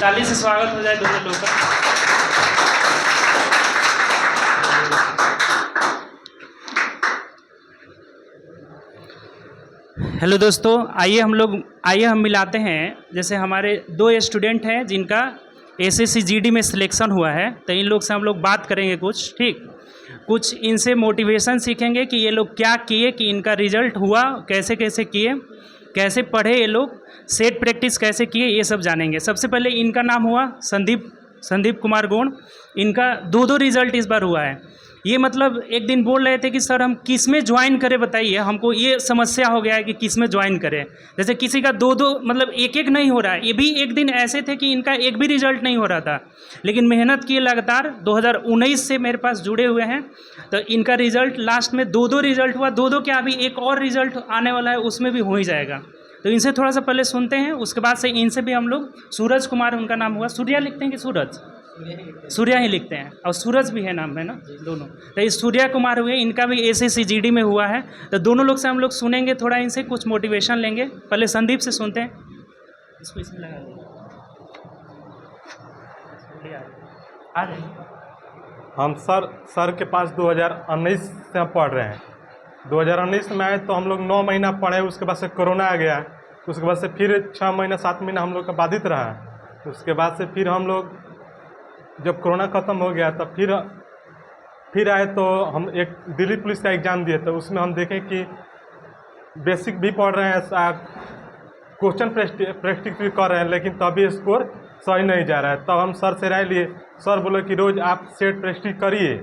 ताली से स्वागत हो जाए दोनों लोग का। हेलो दोस्तों, आइए हम मिलाते हैं। जैसे हमारे दो स्टूडेंट हैं जिनका एसएससी जीडी में सिलेक्शन हुआ है, तो इन लोग से हम लोग बात करेंगे कुछ इनसे मोटिवेशन सीखेंगे कि ये लोग क्या किए, कि इनका रिजल्ट हुआ, कैसे कैसे किए, कैसे पढ़े ये लोग, सेट प्रैक्टिस कैसे किए, ये सब जानेंगे। सबसे पहले इनका नाम हुआ संदीप कुमार गोण। इनका दो रिजल्ट इस बार हुआ है। ये मतलब एक दिन बोल रहे थे कि सर हम किस में ज्वाइन करें, बताइए, हमको ये समस्या हो गया है कि किस में ज्वाइन करें। जैसे किसी का दो मतलब एक नहीं हो रहा है। ये भी एक दिन ऐसे थे कि इनका एक भी रिजल्ट नहीं हो रहा था, लेकिन मेहनत किए लगातार। 2019 से मेरे पास जुड़े हुए हैं, तो इनका रिजल्ट लास्ट में दो रिजल्ट हुआ। दो क्या, अभी एक और रिजल्ट आने वाला है, उसमें भी हो ही जाएगा। तो इनसे थोड़ा सा पहले सुनते हैं, उसके बाद से इनसे भी हम लोग, सूरज कुमार उनका नाम हुआ। सूर्या लिखते हैं कि सूरज? सूर्या ही लिखते हैं, और सूरज भी है नाम, है ना दोनों। तो ये सूर्या कुमार हुए, इनका भी एसएससी जीडी में हुआ है। तो दोनों लोग से हम लोग सुनेंगे, थोड़ा इनसे कुछ मोटिवेशन लेंगे। पहले संदीप से सुनते हैं। इसको इसमें लगा आ जाए। हम सर के पास 2019 से हम पढ़ रहे हैं। 2019 में आए तो हम लोग 9 महीना पढ़े, उसके बाद से कोरोना आ गया। उसके बाद से फिर 6 महीना 7 महीना हम लोग का बाधित रहा। उसके बाद से फिर हम लोग जब कोरोना ख़त्म हो गया तब फिर आए तो हम एक दिल्ली पुलिस का एग्ज़ाम दिए। तो उसमें हम देखें कि बेसिक भी पढ़ रहे हैं, क्वेश्चन प्रैक्टिस भी कर रहे हैं, लेकिन तभी स्कोर सही नहीं जा रहा है। तब हम सर से राय लिए। सर बोले कि रोज़ आप सेट प्रैक्टिस करिए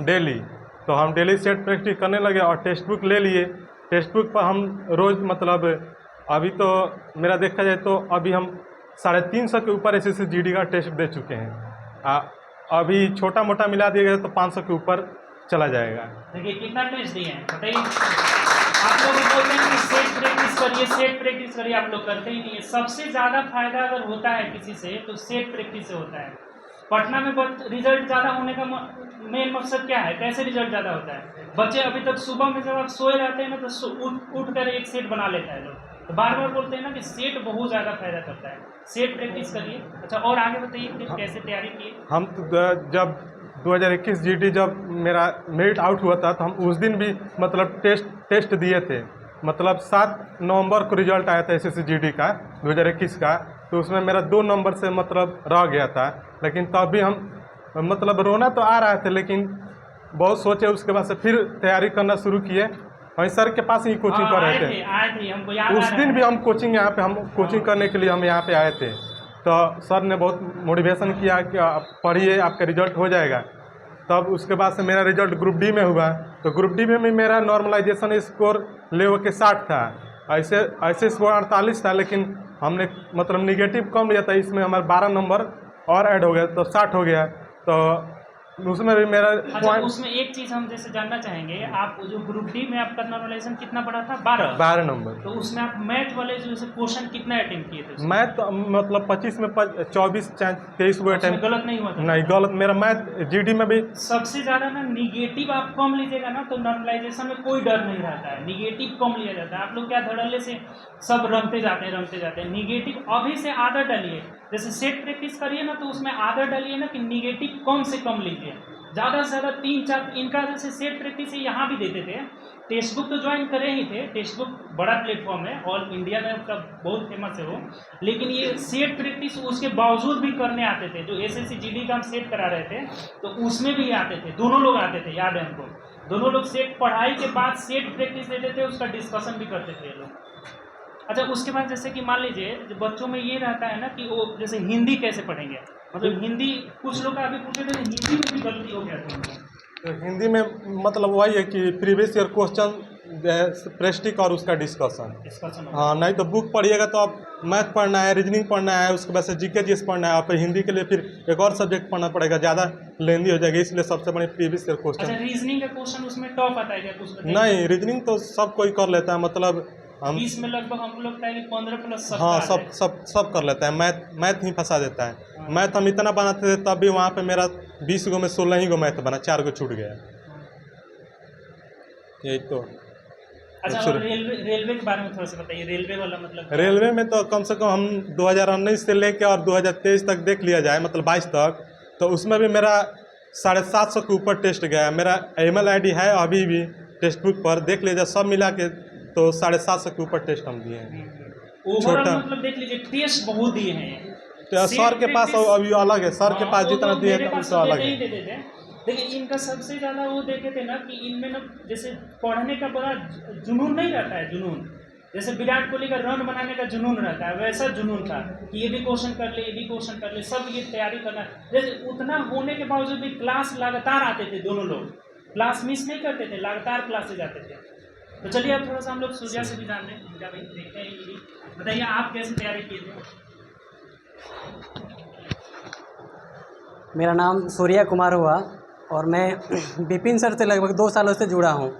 डेली। तो हम डेली सेट प्रैक्टिस करने लगे और टेक्स्ट बुक ले लिए। टेक्स्ट बुक पर हम रोज़ मतलब अभी तो मेरा देखा जाए तो अभी हम 350 के ऊपर एसएससी जीडी का टेस्ट दे चुके हैं। अभी छोटा मोटा मिला दिया गया तो 500 के ऊपर चला जाएगा। देखिए कितना टेस्ट दिए हैं, बताइए। आप लोग बोलते हैं कि सेट प्रैक्टिस करिए, आप लोग करते ही नहीं है। सबसे ज़्यादा फायदा अगर होता है किसी से तो सेट प्रैक्टिस से होता है। पटना में रिजल्ट ज़्यादा होने का मेन मकसद क्या है, कैसे रिजल्ट ज़्यादा होता है? बच्चे अभी तक सुबह में जब आप सोए रहते हैं ना, तो उठ कर एक सेट बना लेता है लोग। तो बार बार बोलते हैं ना कि सेट बहुत ज़्यादा फायदा करता है। सेट प्रैक्टिस करिए। अच्छा, और आगे बताइए फिर कैसे तैयारी की? हम जब 2021 जीडी जब मेरा मेरिट आउट हुआ था तो हम उस दिन भी मतलब टेस्ट दिए थे। मतलब 7 नवंबर को रिजल्ट आया था एसएससी जीडी का 2021 का। तो उसमें मेरा 2 नंबर से मतलब रह गया था। लेकिन तब भी हम मतलब रोना तो आ रहा था, लेकिन बहुत सोचे। उसके बाद से फिर तैयारी करना शुरू किए। वहीं सर के पास ही कोचिंग कर रहे थे। आए थे, हमको याद उस दिन भी हम कोचिंग यहाँ पे हम कोचिंग करने के लिए हम यहाँ पे आए थे। तो सर ने बहुत मोटिवेशन किया कि आप पढ़िए, आपका रिजल्ट हो जाएगा। तब उसके बाद से मेरा रिजल्ट ग्रुप डी में हुआ। तो ग्रुप डी में भी मेरा नॉर्मलाइजेशन स्कोर लेवल के 60 था। ऐसे स्कोर 48 था, लेकिन हमने मतलब निगेटिव कम लिया था। इसमें हमारा 12 नंबर और ऐड हो गया तो 60 हो गया। तो उसमें भी मेरा पॉइंट। उसमें एक चीज़ हम जैसे जानना चाहेंगे, आप जो ग्रुप डी में आपका नॉर्मलाइजेशन कितना पड़ा था? 12 नंबर। तो उसमें आप मैथ वाले जो क्वेश्चन कितना अटेम्प्ट किए थे? मैथ मतलब 25 में 24 23 वो अटेम्प्ट। गलत नहीं हुआ था? नहीं गलत। मेरा मैथ जीडी में भी सबसे ज़्यादा ना निगेटिव आप कम लीजिएगा ना, तो नॉर्मलाइजेशन में कोई डर नहीं रहता है। निगेटिव कम लिया जाता है। आप लोग क्या धड़ल्ले से सब रमते जाते हैं। निगेटिव अभी से आदत डालिए। जैसे सेट प्रैक्टिस करिए ना, तो उसमें आदत डालिए ना कि निगेटिव कम से कम लीजिए। ज़्यादा से ज़्यादा 3-4। इनका जैसे सेट प्रैक्टिस यहाँ भी देते थे। टेक्स्ट बुक तो ज्वाइन करे ही थे। टेक्स्ट बुक बड़ा प्लेटफॉर्म है, ऑल इंडिया में उसका बहुत फेमस है वो। लेकिन ये सेट प्रैक्टिस उसके बावजूद भी करने आते थे। जो एसएससी जीडी का हम सेट करा रहे थे, तो उसमें भी आते थे। दोनों लोग आते थे, याद है हमको। दोनों लोग सेट पढ़ाई के बाद सेट प्रैक्टिस देते थे, उसका डिस्कशन भी करते थे ये लोग। अच्छा, उसके बाद जैसे कि मान लीजिए बच्चों में ये रहता है ना कि वो जैसे हिंदी कैसे पढ़ेंगे, मतलब हिंदी कुछ लोग अभी पूछे थे, हिंदी में भी गलती हो गया था। तो हिंदी में मतलब वही है कि प्रीवियस ईयर क्वेश्चन प्रैक्टिस और उसका डिस्कशन। हाँ, नहीं तो बुक पढ़िएगा तो आप मैथ पढ़ना है, रीजनिंग पढ़ना है, उसके बाद से जीके जीएस पढ़ना है। और फिर हिंदी के लिए फिर एक और सब्जेक्ट पढ़ना पड़ेगा, ज़्यादा लेंदी हो जाएगी। इसलिए सबसे बड़ी प्रीवियस ईयर क्वेश्चन। अच्छा, रीजनिंग का क्वेश्चन उसमें टॉप आता है क्या कुछ? नहीं, रीजनिंग तो सब कोई कर लेता है। मतलब हम 20 में लगभग हमको लगता है कि 15+7। हाँ, सब कर लेता है। मैथ ही फंसा देता है। मैथ हम इतना बनाते थे, तब भी वहाँ पे मेरा 20 गो में 16 ही गो मैथ बना, 4 गो छूट गया। यही तो अच्छा, शुरू। और रेलवे के बारे में थोड़ा सा बताइए, रेलवे वाला मतलब क्या है? रेलवे में तो कम से कम हम 2019 से लेके और 2023 तक देख लिया जाए, मतलब 22 तक, तो उसमें भी मेरा 750 के ऊपर टेस्ट गया है। मेरा ईमेल आईडी है अभी भी टेक्स्ट बुक पर, देख लीजिए सब मिला के तो 750 के ऊपर टेस्ट हम दिए हैं। ओवरऑल छोटा मतलब देख लीजिए टेस्ट बहुत दिए हैं। तो सर के पास अभी अलग है, सर के पास वो जितना तो दिए मेरे थे पास उससे तो अलग देते ही है। देते थे, लेकिन इनका सबसे ज़्यादा वो देखे थे ना कि इनमें ना जैसे पढ़ने का बड़ा जुनून नहीं रहता है, जुनून जैसे विराट कोहली का रन बनाने का जुनून रहता है, वैसा जुनून था कि ये भी क्वेश्चन कर ले, ये भी क्वेश्चन कर ले, सब ये तैयारी करना। जैसे उतना होने के बावजूद भी क्लास लगातार आते थे, दोनों लोग क्लास मिस नहीं करते थे, लगातार क्लासेज आते थे। तो चलिए अब थोड़ा सा हम लोग सूर्या से भी जान लें, इनका भी देखते हैं। ये भी बताइए आप कैसे तैयारी किए थे? मेरा नाम सूर्या कुमार हुआ और मैं विपिन सर से लगभग 2 सालों से जुड़ा हूँ।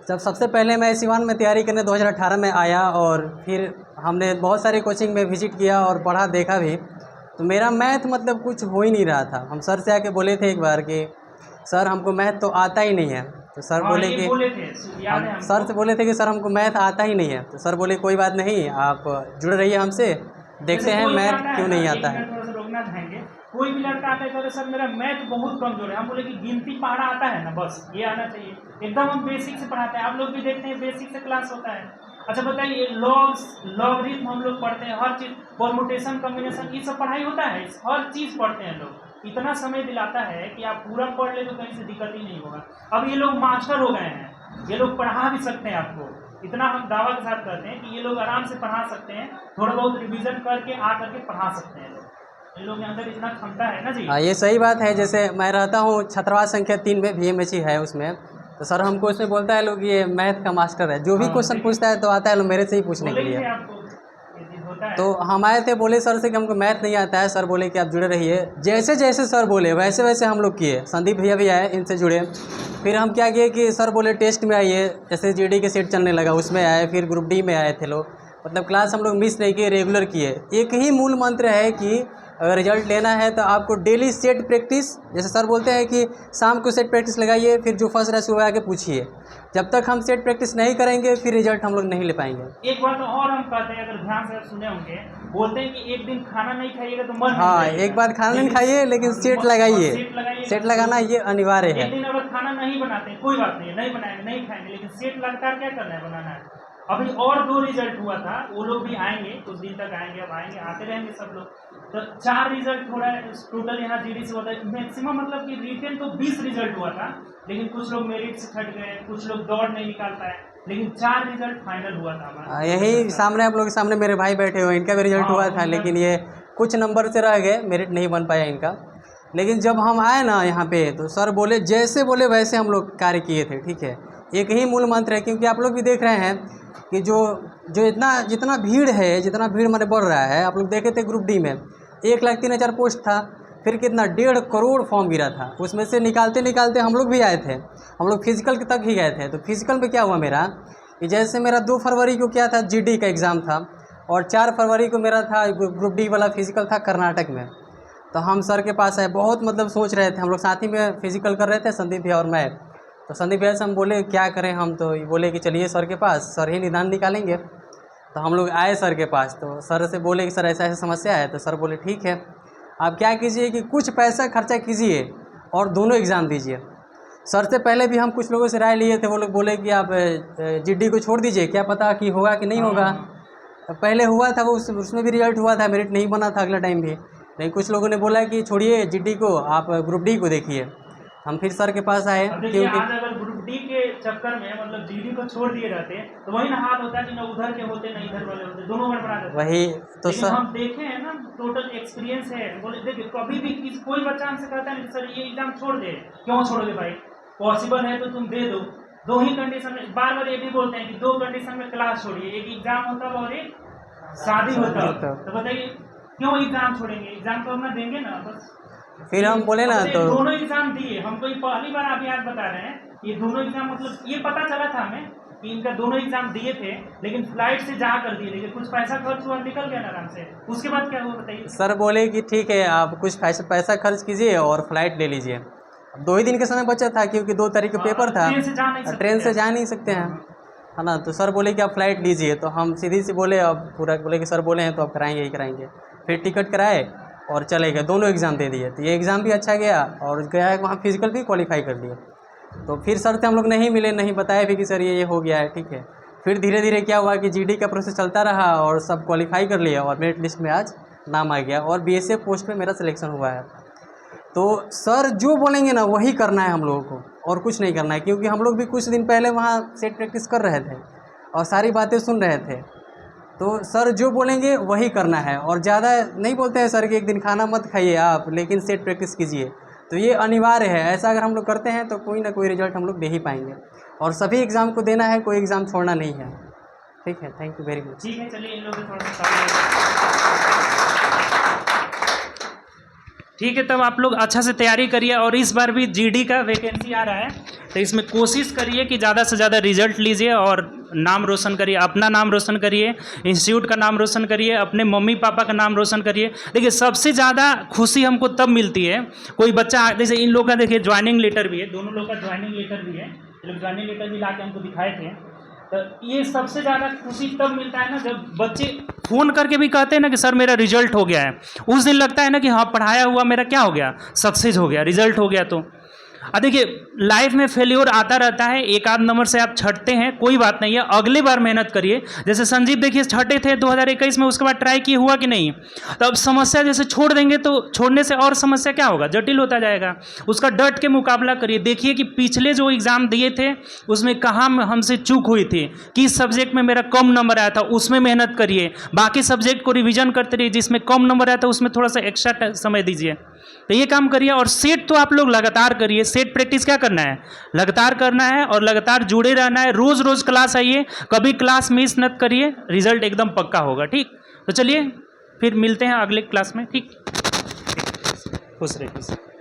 जब सबसे पहले मैं सिवान में तैयारी करने 2018 में आया और फिर हमने बहुत सारे कोचिंग में विज़िट किया और पढ़ा देखा भी, तो मेरा मैथ मतलब कुछ हो ही नहीं रहा था। हम सर से आके बोले थे एक बार कि सर हमको मैथ तो आता ही नहीं है। तो सर बोले ये कि बोले थे, याद है हम हमको। सर से बोले थे कि सर हमको मैथ आता ही नहीं है। तो सर बोले कोई बात नहीं, आप जुड़ रहिए हमसे, देखते हैं मैथ क्यों नहीं आता है। थोड़ा सा रोकना चाहेंगे। कोई भी लड़का आता है तो सर मेरा मैथ बहुत कमजोर है, हम बोले कि गिनती पढ़ना आता है ना, बस ये आना चाहिए। एकदम हम बेसिक से पढ़ाते हैं, आप लोग भी देखते हैं बेसिक से क्लास होता है। अच्छा बताइए, लॉगरिथम हम लोग पढ़ते हैं, हर चीज़, परमुटेशन, कॉम्बिनेशन, ये सब पढ़ाई होता है, हर चीज़ पढ़ते हैं लोग। इतना समय दिलाता है कि आप पूरा पढ़ ले तो कहीं से दिक्कत ही नहीं होगा। अब ये लोग मास्टर हो गए हैं, ये लोग पढ़ा भी सकते हैं आपको, इतना हम दावा के साथ करते हैं कि ये लोग आराम से पढ़ा सकते हैं, थोड़ा बहुत रिवीजन करके आ करके पढ़ा सकते हैं लोग। इन लोगों के अंदर इतना क्षमता है ना जी। हाँ, ये सही बात है। जैसे मैं रहता हूँ छात्रावास संख्या 3 में, VMHE है उसमें, तो सर हमको उसमें बोलता है लोग ये मैथ का मास्टर है, जो भी क्वेश्चन पूछता है तो आता है लोग मेरे से ही पूछने के लिए। आपको ये चीज़ होता है। तो हम आए थे, बोले सर से कि हमको मैथ नहीं आता है। सर बोले कि आप जुड़े रहिए। जैसे जैसे सर बोले वैसे वैसे हम लोग किए। संदीप भैया भी आए, इनसे जुड़े। फिर हम क्या किए कि सर बोले टेस्ट में आइए, जैसे GD के सेट चलने लगा उसमें आए, फिर ग्रुप D में आए थे लोग। मतलब क्लास हम लोग मिस नहीं किए, रेगुलर किए। एक ही मूल मंत्र है कि अगर रिजल्ट लेना है तो आपको डेली सेट प्रैक्टिस, जैसे सर बोलते हैं कि शाम को सेट प्रैक्टिस लगाइए, फिर जो फर्स्ट रहा सुबह आके पूछिए। जब तक हम सेट प्रैक्टिस नहीं करेंगे फिर रिजल्ट हम लोग नहीं ले पाएंगे। एक बात और हम कहते हैं, अगर ध्यान से आप सुने होंगे, बोलते हैं कि एक दिन खाना नहीं खाइएगा तो मर हाँ, नहीं जाइएगा। एक बार खाना नहीं खाइए लेकिन सेट लगाइए। सेट लगाना ये अनिवार्य है। एक दिन अगर खाना नहीं बनाते हैं कोई बात नहीं, नहीं बनाएंगे, नहीं खाएंगे, लेकिन सेट लगातार क्या करना है, बनाना है। अभी और 2 रिजल्ट हुआ था, वो लोग भी आएंगे, कुछ दिन तक आएंगे, अब आएंगे, आते रहेंगे सब लोग। तो 4 रिजल्ट हो रहा है टोटल यहाँ GD से होता है मैक्सिमम, मतलब कि रिटेन तो 20 रिजल्ट हुआ था, लेकिन कुछ लोग मेरिट से हट गए, कुछ लोग दौड़ नहीं निकाल पाए, लेकिन 4 रिजल्ट फाइनल हुआ था हमारा। यही सामने आप लोग के सामने मेरे भाई बैठे हुए, इनका भी रिजल्ट हुआ था, लेकिन ये कुछ नंबर से रह गए, मेरिट नहीं बन पाया इनका। लेकिन जब हम आए ना यहाँ पे तो सर बोले, जैसे बोले वैसे हम लोग कार्य किए थे। ठीक है, एक ही मूल मंत्र है, क्योंकि आप लोग भी देख रहे हैं कि जो जितना भीड़ है, जितना भीड़ हमारे बढ़ रहा है। आप लोग देखे थे ग्रुप D में 1,03,000 पोस्ट था, फिर कितना 1.5 करोड़ फॉर्म गिरा था। उसमें से निकालते निकालते हम लोग भी आए थे, हम लोग फिजिकल तक ही गए थे। तो फिजिकल में क्या हुआ मेरा कि जैसे मेरा 2 फरवरी को क्या था, GD का एग्ज़ाम था, और 4 फरवरी को मेरा था ग्रुप D वाला फिजिकल था कर्नाटक में। तो हम सर के पास आए, बहुत मतलब सोच रहे थे, हम लोग साथ ही में फिजिकल कर रहे थे, संदीप भैया और मैं। तो संदीप भैया से हम बोले क्या करें हम, तो ये बोले कि चलिए सर के पास, सर ही निदान निकालेंगे। तो हम लोग आए सर के पास, तो सर से बोले कि सर ऐसा ऐसा समस्या है। तो सर बोले ठीक है, आप क्या कीजिए कि कुछ पैसा खर्चा कीजिए और दोनों एग्ज़ाम दीजिए। सर से पहले भी हम कुछ लोगों से राय लिए थे, वो लोग बोले कि आप GD को छोड़ दीजिए, क्या पता कि होगा कि नहीं होगा। तो पहले हुआ था वो, उसमें भी रिजल्ट हुआ था, मेरिट नहीं बना था अगला टाइम भी। नहीं, कुछ लोगों ने बोला कि छोड़िए GD को, आप ग्रुप D को देखिए। हम फिर सर के पास आए, क्योंकि आज अगर ग्रुप D के चक्कर में मतलब GD को छोड़ दिए रहते तो वही ना हाल होता है कि ना उधर के होते ना इधर वाले होते, दोनों गड़बड़ा देते। वही तो लेकिन सर हम देखे हैं ना, टोटल एक्सपीरियंस है। बोले देखिए, कभी भी कोई बच्चा हमसे कहता है सर ये एग्जाम छोड़ दे, क्यों छोड़ोगे भाई, पॉसिबल है तो तुम दे दो। 2 ही कंडीशन में, बार बार ये भी बोलते हैं कि 2 कंडीशन में क्लास छोड़िए, एक एग्जाम होता है और एक शादी होता है। तो बताइए क्यों एग्जाम छोड़ेंगे, एग्जाम तो अपना देंगे ना बस। फिर हम बोले ना, तो दोनों एग्जाम दिए, हमको ये पहली बार अभी आज बता रहे हैं, ये दोनों एग्जाम, मतलब ये पता चला था हमें कि इनका दोनों एग्जाम दिए थे, लेकिन फ्लाइट से जा कर दिए, लेकिन कुछ पैसा खर्च हुआ, निकल गया आराम से। उसके बाद क्या हुआ बताइए। सर बोले कि ठीक है, आप कुछ पैसा खर्च कीजिए और फ्लाइट ले लीजिए। अब 2 ही दिन का समय बचा था, क्योंकि 2 तारीख को पेपर था, ट्रेन से जा नहीं सकते हैं। है ना। तो सर बोले कि आप फ्लाइट लीजिए, तो हम सीधी सी बोले, अब पूरा बोले कि सर बोले हैं तो अब कराएंगे ही कराएंगे। फिर टिकट कराए और चले गए, दोनों एग्ज़ाम दे दिए। तो ये एग्ज़ाम भी अच्छा गया और गया है वहाँ फिजिकल भी क्वालिफाई कर लिया। तो फिर सर से हम लोग नहीं मिले, नहीं बताया भी कि सर ये हो गया है, ठीक है। फिर धीरे धीरे क्या हुआ कि जीडी का प्रोसेस चलता रहा और सब क्वालिफाई कर लिया और मेरिट लिस्ट में आज नाम आ गया और बीएसएफ पोस्ट पे मेरा सिलेक्शन हुआ है। तो सर जो बोलेंगे ना वही करना है हम लोगों को और कुछ नहीं करना है, क्योंकि हम लोग भी कुछ दिन पहले वहाँ सेट प्रैक्टिस कर रहे थे और सारी बातें सुन रहे थे। तो सर जो बोलेंगे वही करना है और ज़्यादा नहीं बोलते हैं सर कि एक दिन खाना मत खाइए आप, लेकिन सेट प्रैक्टिस कीजिए। तो ये अनिवार्य है, ऐसा अगर हम लोग करते हैं तो कोई ना कोई रिजल्ट हम लोग दे ही पाएंगे और सभी एग्ज़ाम को देना है, कोई एग्ज़ाम छोड़ना नहीं है। ठीक है, थैंक यू वेरी मच। ठीक है, चलिए इन लोगों को थोड़ा सा ठीक है। तब आप लोग अच्छा से तैयारी करिए और इस बार भी जीडी का वैकेंसी आ रहा है, तो इसमें कोशिश करिए कि ज़्यादा से ज़्यादा रिजल्ट लीजिए और नाम रोशन करिए, अपना नाम रोशन करिए, इंस्टीट्यूट का नाम रोशन करिए, अपने मम्मी पापा का नाम रोशन करिए। देखिए सबसे ज़्यादा खुशी हमको तब मिलती है, कोई बच्चा जैसे इन लोग का देखिए ज्वाइनिंग लेटर भी है, दोनों लोग का ज्वाइनिंग लेटर भी है, ये लोग ज्वाइनिंग लेटर भी ला के हमको दिखाए थे। तो ये सबसे ज़्यादा खुशी तब मिलता है ना जब बच्चे फ़ोन करके भी कहते हैं ना कि सर मेरा रिजल्ट हो गया है। उस दिन लगता है ना कि हाँ पढ़ाया हुआ मेरा क्या हो गया, सक्सेस हो गया, रिजल्ट हो गया। तो देखिए लाइफ में फेल्योर आता रहता है, एक आध नंबर से आप छटते हैं, कोई बात नहीं है, अगले बार मेहनत करिए। जैसे संजीव देखिए छटे थे 2021 में, उसके बाद ट्राई किए, हुआ कि नहीं। तो अब समस्या जैसे छोड़ देंगे तो छोड़ने से और समस्या क्या होगा, जटिल होता जाएगा। उसका डट के मुकाबला करिए, देखिए कि पिछले जो एग्ज़ाम दिए थे उसमें कहाँ हमसे चूक हुई थी, किस सब्जेक्ट में मेरा कम नंबर आया था, उसमें मेहनत करिए। बाकी सब्जेक्ट को रिविजन करते रहिए, जिसमें कम नंबर आया था उसमें थोड़ा सा एक्स्ट्रा समय दीजिए। तो ये काम करिए और सेट तो आप लोग लगातार करिए। सेट प्रैक्टिस क्या करना है, लगातार करना है और लगातार जुड़े रहना है। रोज़ रोज़ क्लास आइए, कभी क्लास मिस मत करिए, रिजल्ट एकदम पक्का होगा। ठीक, तो चलिए फिर मिलते हैं अगले क्लास में। ठीक, खुश रहिए।